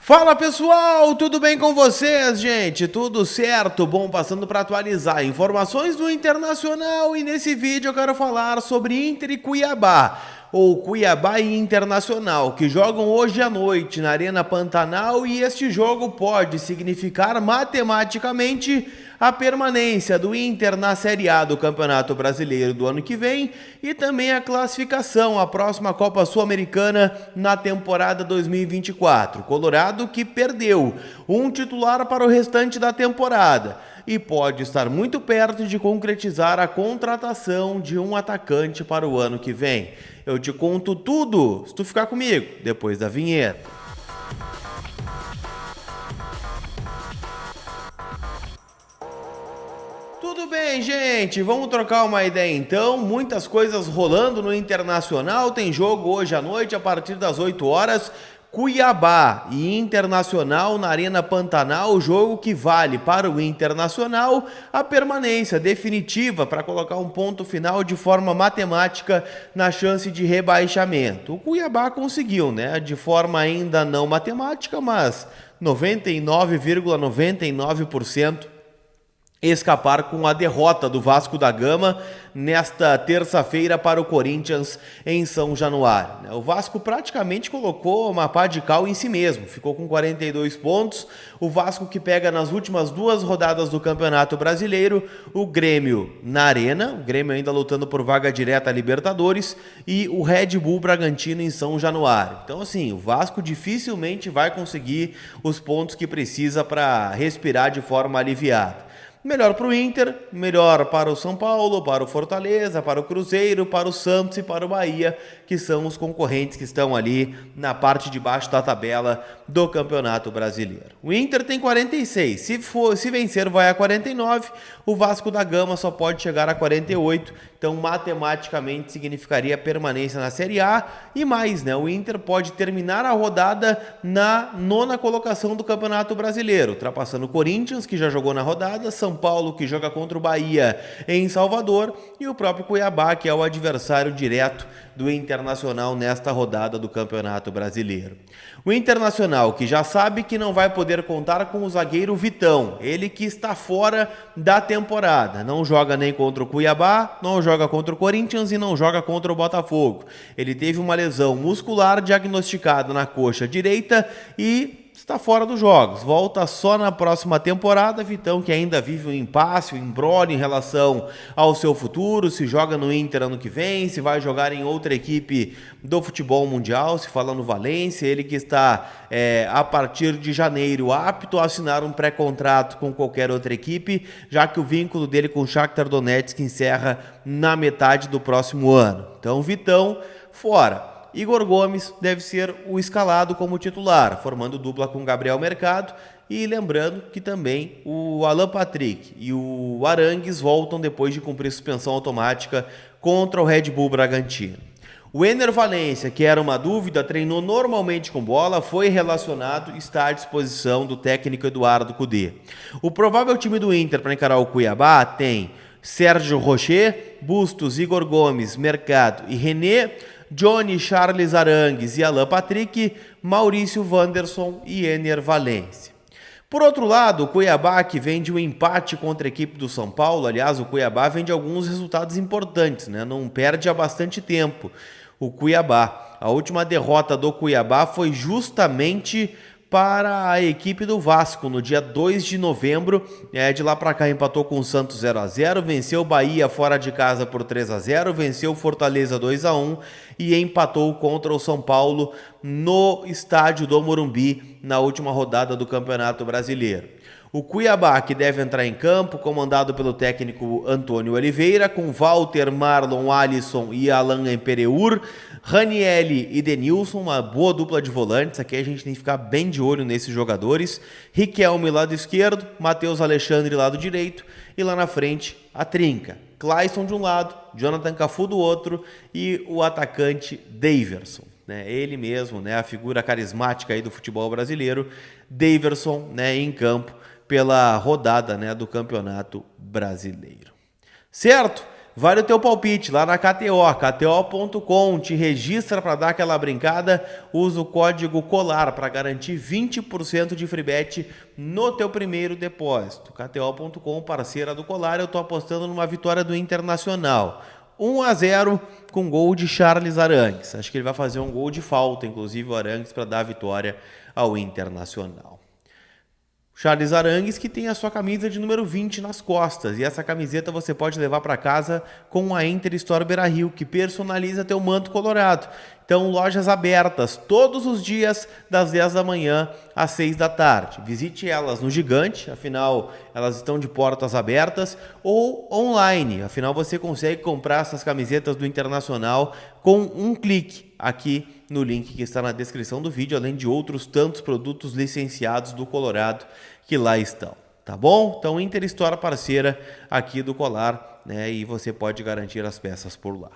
Fala pessoal, tudo bem com vocês, gente? Tudo certo? Bom, passando para atualizar informações do Internacional e nesse vídeo eu quero falar sobre Inter e Cuiabá, ou Cuiabá e Internacional, que jogam hoje à noite na Arena Pantanal e este jogo pode significar matematicamente a permanência do Inter na Série A do Campeonato Brasileiro do ano que vem e também a classificação à próxima Copa Sul-Americana na temporada 2024. Colorado que perdeu um titular para o restante da temporada e pode estar muito perto de concretizar a contratação de um atacante para o ano que vem. Eu te conto tudo se tu ficar comigo depois da vinheta. Tudo bem, gente? Vamos trocar uma ideia então. Muitas coisas rolando no Internacional. Tem jogo hoje à noite a partir das 8 horas. Cuiabá e Internacional na Arena Pantanal, jogo que vale para o Internacional a permanência definitiva para colocar um ponto final de forma matemática na chance de rebaixamento. O Cuiabá conseguiu, né? De forma ainda não matemática, mas 99,99% escapar com a derrota do Vasco da Gama nesta terça-feira para o Corinthians em São Januário. O Vasco praticamente colocou uma pá de cal em si mesmo, ficou com 42 pontos. O Vasco que pega nas últimas duas rodadas do Campeonato Brasileiro o Grêmio na Arena, o Grêmio ainda lutando por vaga direta a Libertadores, e o Red Bull Bragantino em São Januário. Então assim, o Vasco dificilmente vai conseguir os pontos que precisa para respirar de forma aliviada. Melhor para o Inter, melhor para o São Paulo, para o Fortaleza, para o Cruzeiro, para o Santos e para o Bahia, que são os concorrentes que estão ali na parte de baixo da tabela do Campeonato Brasileiro. O Inter tem 46, se vencer vai a 49, o Vasco da Gama só pode chegar a 48, então matematicamente significaria permanência na Série A e mais, né? O Inter pode terminar a rodada na nona colocação do Campeonato Brasileiro, ultrapassando o Corinthians, que já jogou na rodada, São Paulo, que joga contra o Bahia em Salvador, e o próprio Cuiabá, que é o adversário direto do Internacional nesta rodada do Campeonato Brasileiro. O Internacional, que já sabe que não vai poder contar com o zagueiro Vitão, ele que está fora da temporada, não joga nem contra o Cuiabá, não joga contra o Corinthians e não joga contra o Botafogo. Ele teve uma lesão muscular diagnosticada na coxa direita e está fora dos jogos, volta só na próxima temporada. Vitão que ainda vive um impasse, um imbróglio em relação ao seu futuro, se joga no Inter ano que vem, se vai jogar em outra equipe do futebol mundial, se fala no Valência, ele que está a partir de janeiro apto a assinar um pré-contrato com qualquer outra equipe, já que o vínculo dele com o Shakhtar Donetsk encerra na metade do próximo ano. Então Vitão fora. Igor Gomes deve ser o escalado como titular, formando dupla com Gabriel Mercado, e lembrando que também o Alan Patrick e o Arangues voltam depois de cumprir suspensão automática contra o Red Bull Bragantino. O Ener Valencia, que era uma dúvida, treinou normalmente com bola, foi relacionado e está à disposição do técnico Eduardo Cudê. O provável time do Inter para encarar o Cuiabá tem Sérgio Rocher, Bustos, Igor Gomes, Mercado e René, Johnny, Charles Arangues e Alan Patrick, Maurício Wanderson e Ener Valencia. Por outro lado, o Cuiabá, que vem de um empate contra a equipe do São Paulo, aliás, o Cuiabá vem de alguns resultados importantes, né? Não perde há bastante tempo o Cuiabá. A última derrota do Cuiabá foi justamente para a equipe do Vasco, no dia 2 de novembro, de lá para cá empatou com o Santos 0-0, venceu o Bahia fora de casa por 3-0, venceu o Fortaleza 2-1 e empatou contra o São Paulo no estádio do Morumbi na última rodada do Campeonato Brasileiro. O Cuiabá, que deve entrar em campo, comandado pelo técnico Antônio Oliveira, com Walter, Marlon, Alisson e Alan Empereur, Ranielli e Denilson, uma boa dupla de volantes. Aqui a gente tem que ficar bem de olho nesses jogadores. Riquelme lado esquerdo, Matheus Alexandre lado direito e lá na frente a trinca. Clayson de um lado, Jonathan Cafu do outro e o atacante Daverson. Ele mesmo, a figura carismática aí do futebol brasileiro, Daverson, em campo pela rodada do Campeonato Brasileiro. Certo? vale o teu palpite lá na KTO, kto.com, te registra para dar aquela brincada, usa o código COLAR para garantir 20% de free bet no teu primeiro depósito. kto.com, parceira do Colar, eu tô apostando numa vitória do Internacional. 1-0 com gol de Charles Arangues. Acho que ele vai fazer um gol de falta, inclusive o Arangues, para dar a vitória ao Internacional. Charles Arangues, que tem a sua camisa de número 20 nas costas, e essa camiseta você pode levar para casa com a Inter Store Beira-Rio, que personaliza teu manto colorado. Então, lojas abertas todos os dias, das 10 da manhã às 6 da tarde. Visite elas no Gigante, afinal, elas estão de portas abertas, ou online, afinal, você consegue comprar essas camisetas do Internacional com um clique aqui no link que está na descrição do vídeo, além de outros tantos produtos licenciados do Colorado que lá estão, tá bom? Então, Inter Store parceira aqui do Colar, né? E você pode garantir as peças por lá.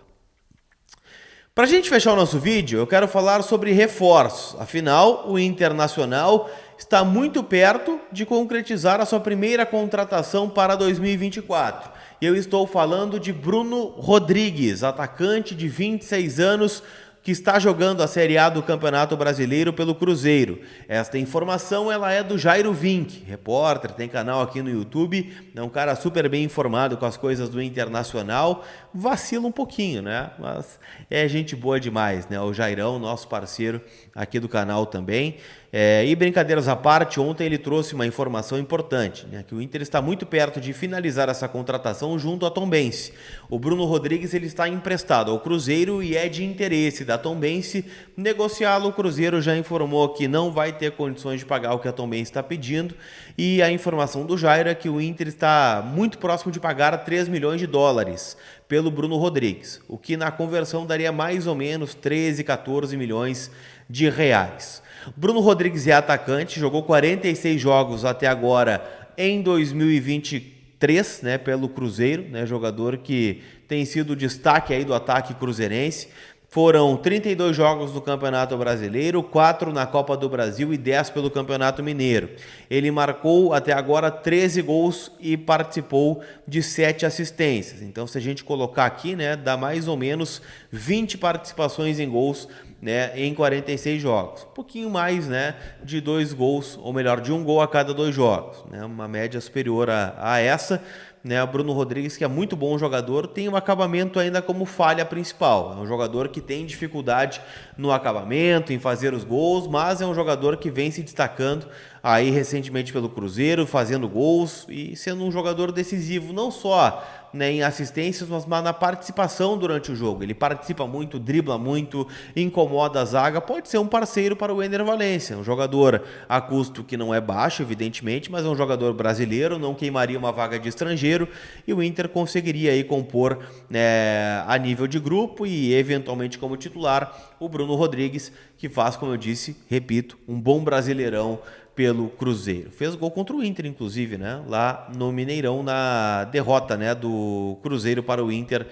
Para a gente fechar o nosso vídeo, eu quero falar sobre reforços. Afinal, o Internacional está muito perto de concretizar a sua primeira contratação para 2024. E eu estou falando de Bruno Rodrigues, atacante de 26 anos, que está jogando a Série A do Campeonato Brasileiro pelo Cruzeiro. Esta informação ela é do Jairo Vink, repórter, tem canal aqui no YouTube, é um cara super bem informado com as coisas do Internacional, vacila um pouquinho, né? Mas é gente boa demais, né? O Jairão, nosso parceiro aqui do canal também. E brincadeiras à parte, ontem ele trouxe uma informação importante, né? Que o Inter está muito perto de finalizar essa contratação junto à Tombense. O Bruno Rodrigues ele está emprestado ao Cruzeiro e é de interesse da Tombense negociá-lo. O Cruzeiro já informou que não vai ter condições de pagar o que a Tombense está pedindo, e a informação do Jairo é que o Inter está muito próximo de pagar 3 milhões de dólares pelo Bruno Rodrigues, o que na conversão daria mais ou menos 13, 14 milhões de reais. Bruno Rodrigues é atacante, jogou 46 jogos até agora em 2023, né, pelo Cruzeiro, né, jogador que tem sido destaque aí do ataque cruzeirense. Foram 32 jogos no Campeonato Brasileiro, 4 na Copa do Brasil e 10 pelo Campeonato Mineiro. Ele marcou até agora 13 gols e participou de 7 assistências. Então, se a gente colocar aqui, né, dá mais ou menos 20 participações em gols, né, em 46 jogos. Um pouquinho mais, né, de 2 gols, ou melhor, de 1 gol a cada 2 jogos, né, uma média superior a essa. Né, o Bruno Rodrigues, que é muito bom jogador, tem um acabamento ainda como falha principal. É um jogador que tem dificuldade no acabamento, em fazer os gols, mas é um jogador que vem se destacando aí recentemente pelo Cruzeiro, fazendo gols e sendo um jogador decisivo, não só, né, em assistências, mas na participação durante o jogo. Ele participa muito, dribla muito, incomoda a zaga, pode ser um parceiro para o Ener Valencia, um jogador a custo que não é baixo, evidentemente, mas é um jogador brasileiro, não queimaria uma vaga de estrangeiro, e o Inter conseguiria aí compor, a nível de grupo e eventualmente como titular o Bruno Rodrigues, que faz, como eu disse, repito, um bom Brasileirão pelo Cruzeiro. Fez gol contra o Inter, inclusive, né, lá no Mineirão, na derrota, né, do Cruzeiro para o Inter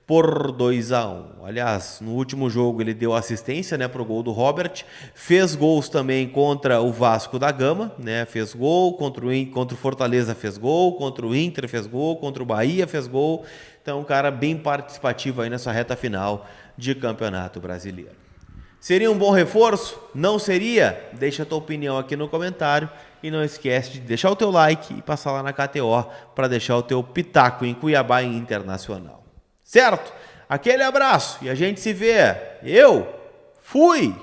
por 2-1. Aliás, no último jogo ele deu assistência, né, para o gol do Robert. Fez gols também contra o Vasco da Gama, né, fez gol contra o Fortaleza, fez gol contra o Inter, fez gol contra o Bahia, fez gol. Então, um cara bem participativo aí nessa reta final de Campeonato Brasileiro. Seria um bom reforço? Não seria? Deixa a tua opinião aqui no comentário e não esquece de deixar o teu like e passar lá na KTO para deixar o teu pitaco em Cuiabá e Internacional. Certo? Aquele abraço e a gente se vê. Eu fui!